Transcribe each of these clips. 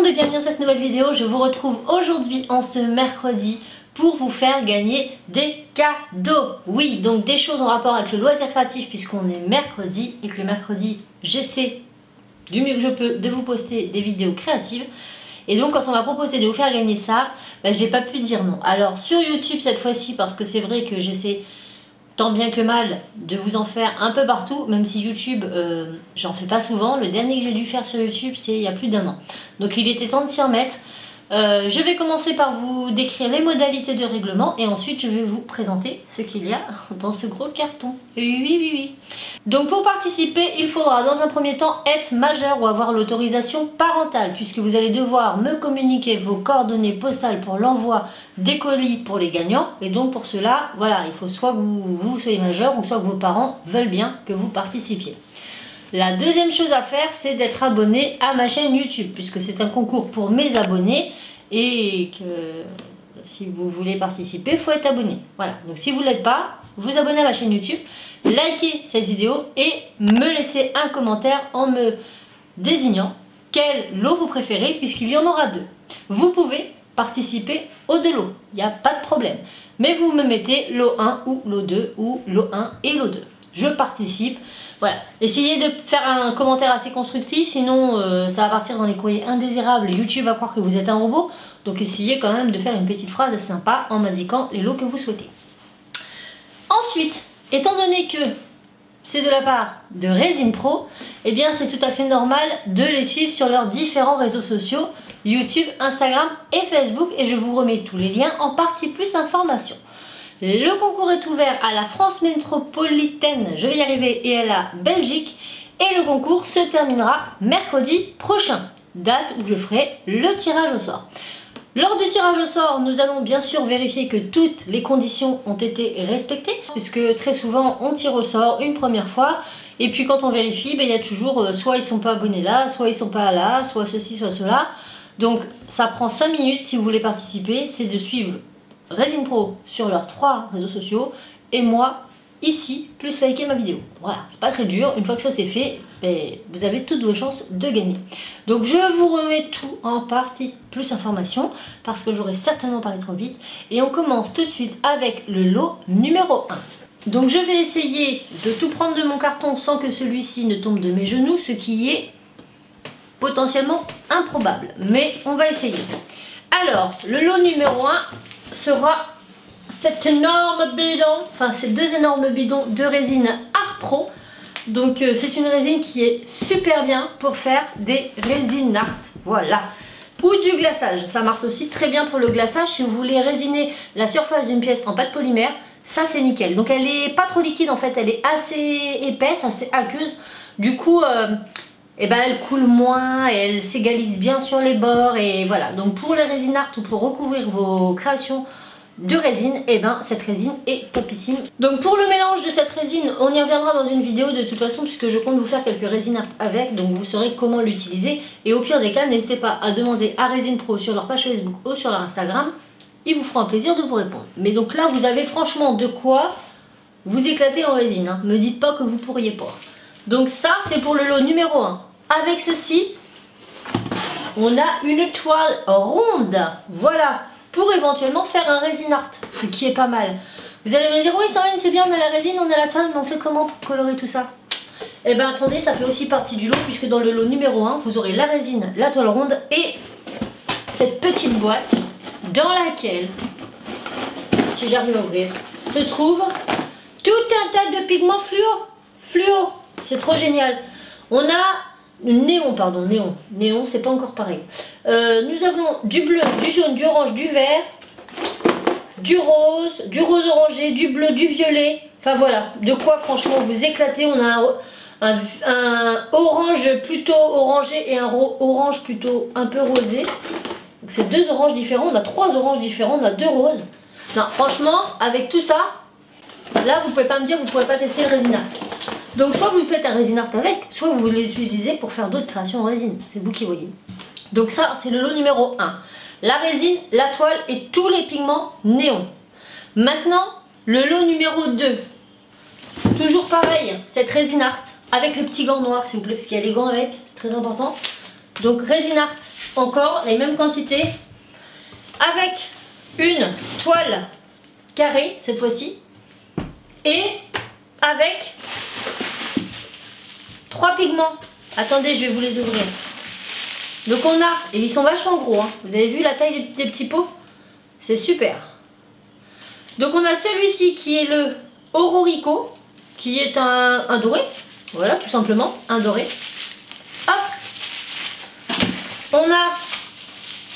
et bienvenue dans cette nouvelle vidéo. Je vous retrouve aujourd'hui en ce mercredi pour vous faire gagner des cadeaux. Oui, donc des choses en rapport avec le loisir créatif puisqu'on est mercredi et que le mercredi j'essaie du mieux que je peux de vous poster des vidéos créatives. Et donc quand on m'a proposé de vous faire gagner ça, j'ai pas pu dire non. Alors sur YouTube cette fois-ci, parce que c'est vrai que j'essaie tant bien que mal de vous en faire un peu partout, même si YouTube j'en fais pas souvent. Le dernier que j'ai dû faire sur YouTube c'est il y a plus d'1 an. Donc il était temps de s'y remettre. Je vais commencer par vous décrire les modalités de règlement et ensuite je vais vous présenter ce qu'il y a dans ce gros carton. Oui. Donc pour participer, il faudra dans un premier temps être majeur ou avoir l'autorisation parentale puisque vous allez devoir me communiquer vos coordonnées postales pour l'envoi des colis pour les gagnants. Et donc pour cela, voilà, il faut soit que vous soyez majeur ou soit que vos parents veulent bien que vous participiez. La deuxième chose à faire, c'est d'être abonné à ma chaîne YouTube, puisque c'est un concours pour mes abonnés et que si vous voulez participer, il faut être abonné. Voilà, donc si vous ne l'êtes pas, vous abonnez à ma chaîne YouTube, likez cette vidéo et me laissez un commentaire en me désignant quel lot vous préférez, puisqu'il y en aura 2. Vous pouvez participer aux 2 lots, il n'y a pas de problème. Mais vous me mettez lot 1 ou lot 2 ou lot 1 et lot 2. Je participe. Voilà, essayez de faire un commentaire assez constructif, sinon ça va partir dans les courriers indésirables et YouTube va croire que vous êtes un robot. Donc essayez quand même de faire une petite phrase assez sympa en m'indiquant les lots que vous souhaitez. Ensuite, étant donné que c'est de la part de Resin Pro, eh bien c'est tout à fait normal de les suivre sur leurs différents réseaux sociaux, YouTube, Instagram et Facebook, et je vous remets tous les liens en partie plus information. Le concours est ouvert à la France métropolitaine, je vais y arriver, et à la Belgique. Et le concours se terminera mercredi prochain, date où je ferai le tirage au sort. Lors du tirage au sort, nous allons bien sûr vérifier que toutes les conditions ont été respectées, puisque très souvent on tire au sort une première fois, et puis quand on vérifie, il y a toujours soit ils sont pas abonnés là, soit ils sont pas là, soit ceci, soit cela. Donc ça prend 5 minutes si vous voulez participer, c'est de suivre Resin Pro sur leurs 3 réseaux sociaux et moi ici, plus liker ma vidéo. Voilà, c'est pas très dur, une fois que ça c'est fait, vous avez toutes vos chances de gagner. Donc je vous remets tout en partie plus information parce que j'aurais certainement parlé trop vite. Et on commence tout de suite avec le lot numéro 1. Donc je vais essayer de tout prendre de mon carton sans que celui-ci ne tombe de mes genoux, ce qui est potentiellement improbable, mais on va essayer. Alors, le lot numéro 1 sera cet énorme bidon, enfin ces 2 énormes bidons de résine Art Pro. Donc c'est une résine qui est super bien pour faire des résines art, voilà. Ou du glaçage, ça marche aussi très bien pour le glaçage si vous voulez résiner la surface d'une pièce en pâte polymère, ça c'est nickel. Donc elle est pas trop liquide en fait, elle est assez épaisse, assez aqueuse, du coup elle coule moins et elle s'égalise bien sur les bords. Et voilà, donc pour les résines art ou pour recouvrir vos créations de résine, cette résine est topissime. Donc pour le mélange de cette résine, on y reviendra dans une vidéo de toute façon puisque je compte vous faire quelques résines art avec, donc vous saurez comment l'utiliser. Et au pire des cas, n'hésitez pas à demander à Resin Pro sur leur page Facebook ou sur leur Instagram, ils vous feront un plaisir de vous répondre. Mais donc là vous avez franchement de quoi vous éclater en résine, hein. Me dites pas que vous pourriez pas. Donc ça c'est pour le lot numéro 1. Avec ceci, on a une toile ronde, voilà, pour éventuellement faire un resin art, ce qui est pas mal. Vous allez me dire, oui Sandrine c'est bien, on a la résine, on a la toile, mais on fait comment pour colorer tout ça? Eh bien attendez, ça fait aussi partie du lot, puisque dans le lot numéro 1, vous aurez la résine, la toile ronde et cette petite boîte dans laquelle, si j'arrive à ouvrir, se trouve tout un tas de pigments fluo, c'est trop génial. On a néon, c'est pas encore pareil. Nous avons du bleu, du jaune, du orange, du vert, du rose orangé, du bleu, du violet. Enfin voilà, de quoi franchement vous éclater. On a un orange plutôt orangé et un orange plutôt un peu rosé. Donc c'est 2 oranges différents, on a 3 oranges différents, on a 2 roses. Non, franchement, avec tout ça, là vous pouvez pas me dire, vous pourrez pas tester le resin art. Donc soit vous faites un resin art avec, soit vous les utilisez pour faire d'autres créations en résine. C'est vous qui voyez. Donc ça, c'est le lot numéro 1. La résine, la toile et tous les pigments néon. Maintenant, le lot numéro 2. Toujours pareil, cette résine art avec les petits gants noirs, s'il vous plaît, parce qu'il y a les gants avec, c'est très important. Donc résine art encore les mêmes quantités avec une toile carrée cette fois-ci et avec 3 pigments. Attendez, je vais vous les ouvrir. Donc on a, et ils sont vachement gros, hein. Vous avez vu la taille des petits pots? C'est super. Donc on a celui-ci qui est le Ororico, qui est un doré. Voilà, tout simplement, un doré. Hop. On a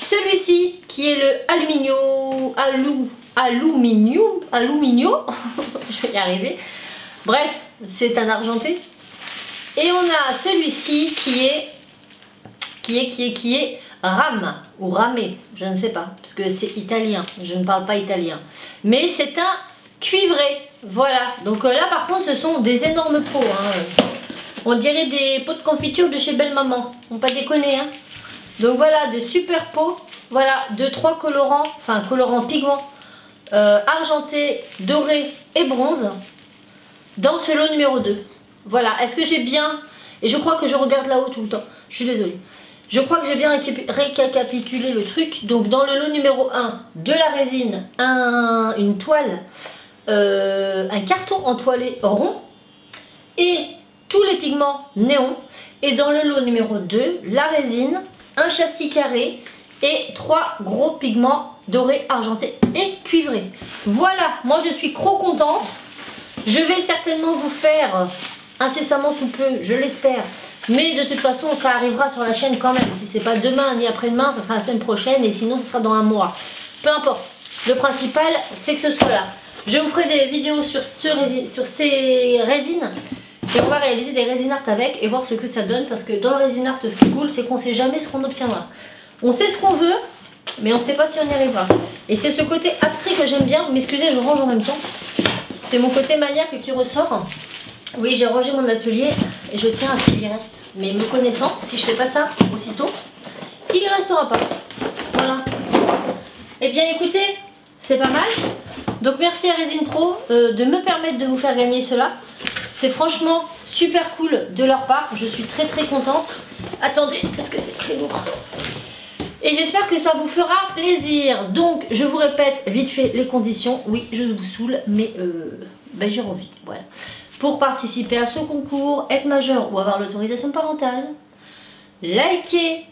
celui-ci qui est le Aluminio. Je vais y arriver. Bref, c'est un argenté. Et on a celui-ci qui est rame ou ramé, je ne sais pas, parce que c'est italien, je ne parle pas italien. Mais c'est un cuivré, voilà. Donc là par contre ce sont des énormes pots, hein. On dirait des pots de confiture de chez Belle Maman, on pas déconner, hein. Donc voilà, de super pots, voilà, de 3 colorants, enfin colorants pigments, argenté, doré et bronze, dans ce lot numéro 2. Voilà, est-ce que j'ai bien... Et je crois que je regarde là-haut tout le temps, je suis désolée. Je crois que j'ai bien récapitulé le truc. Donc dans le lot numéro 1, de la résine, une toile, un carton entoilé rond et tous les pigments néons. Et dans le lot numéro 2, la résine, un châssis carré et 3 gros pigments dorés, argentés et cuivrés. Voilà, moi je suis trop contente. Je vais certainement vous faire incessamment sous peu, je l'espère. Mais de toute façon, ça arrivera sur la chaîne quand même. Si c'est pas demain ni après-demain, ça sera la semaine prochaine et sinon, ça sera dans un mois. Peu importe. Le principal, c'est que ce soit là. Je vous ferai des vidéos sur ces résines et on va réaliser des résine art avec et voir ce que ça donne. Parce que dans le résine art, ce qui est cool, c'est qu'on sait jamais ce qu'on obtiendra. On sait ce qu'on veut, mais on sait pas si on y arrivera. Et c'est ce côté abstrait que j'aime bien. Vous m'excusez, je range en même temps. C'est mon côté maniaque qui ressort. Oui, j'ai rangé mon atelier et je tiens à ce qu'il y reste. Mais me connaissant, si je fais pas ça aussitôt, il y restera pas. Voilà. Eh bien écoutez, c'est pas mal. Donc merci à Resin Pro de me permettre de vous faire gagner cela. C'est franchement super cool de leur part. Je suis très contente. Attendez, parce que c'est très lourd. Et j'espère que ça vous fera plaisir. Donc je vous répète vite fait les conditions. Oui, je vous saoule, mais j'ai envie. Voilà. Pour participer à ce concours, être majeur ou avoir l'autorisation parentale, likez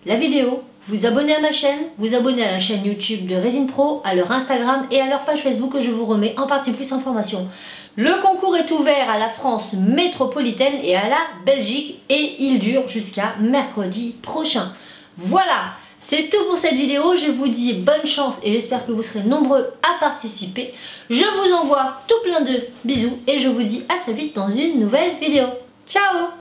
la vidéo, vous abonnez à ma chaîne, vous abonnez à la chaîne YouTube de Resin Pro, à leur Instagram et à leur page Facebook que je vous remets en partie plus informations. Le concours est ouvert à la France métropolitaine et à la Belgique et il dure jusqu'à mercredi prochain. Voilà, c'est tout pour cette vidéo. Je vous dis bonne chance et j'espère que vous serez nombreux à participer. Je vous envoie tout plein de bisous et je vous dis à très vite dans une nouvelle vidéo. Ciao!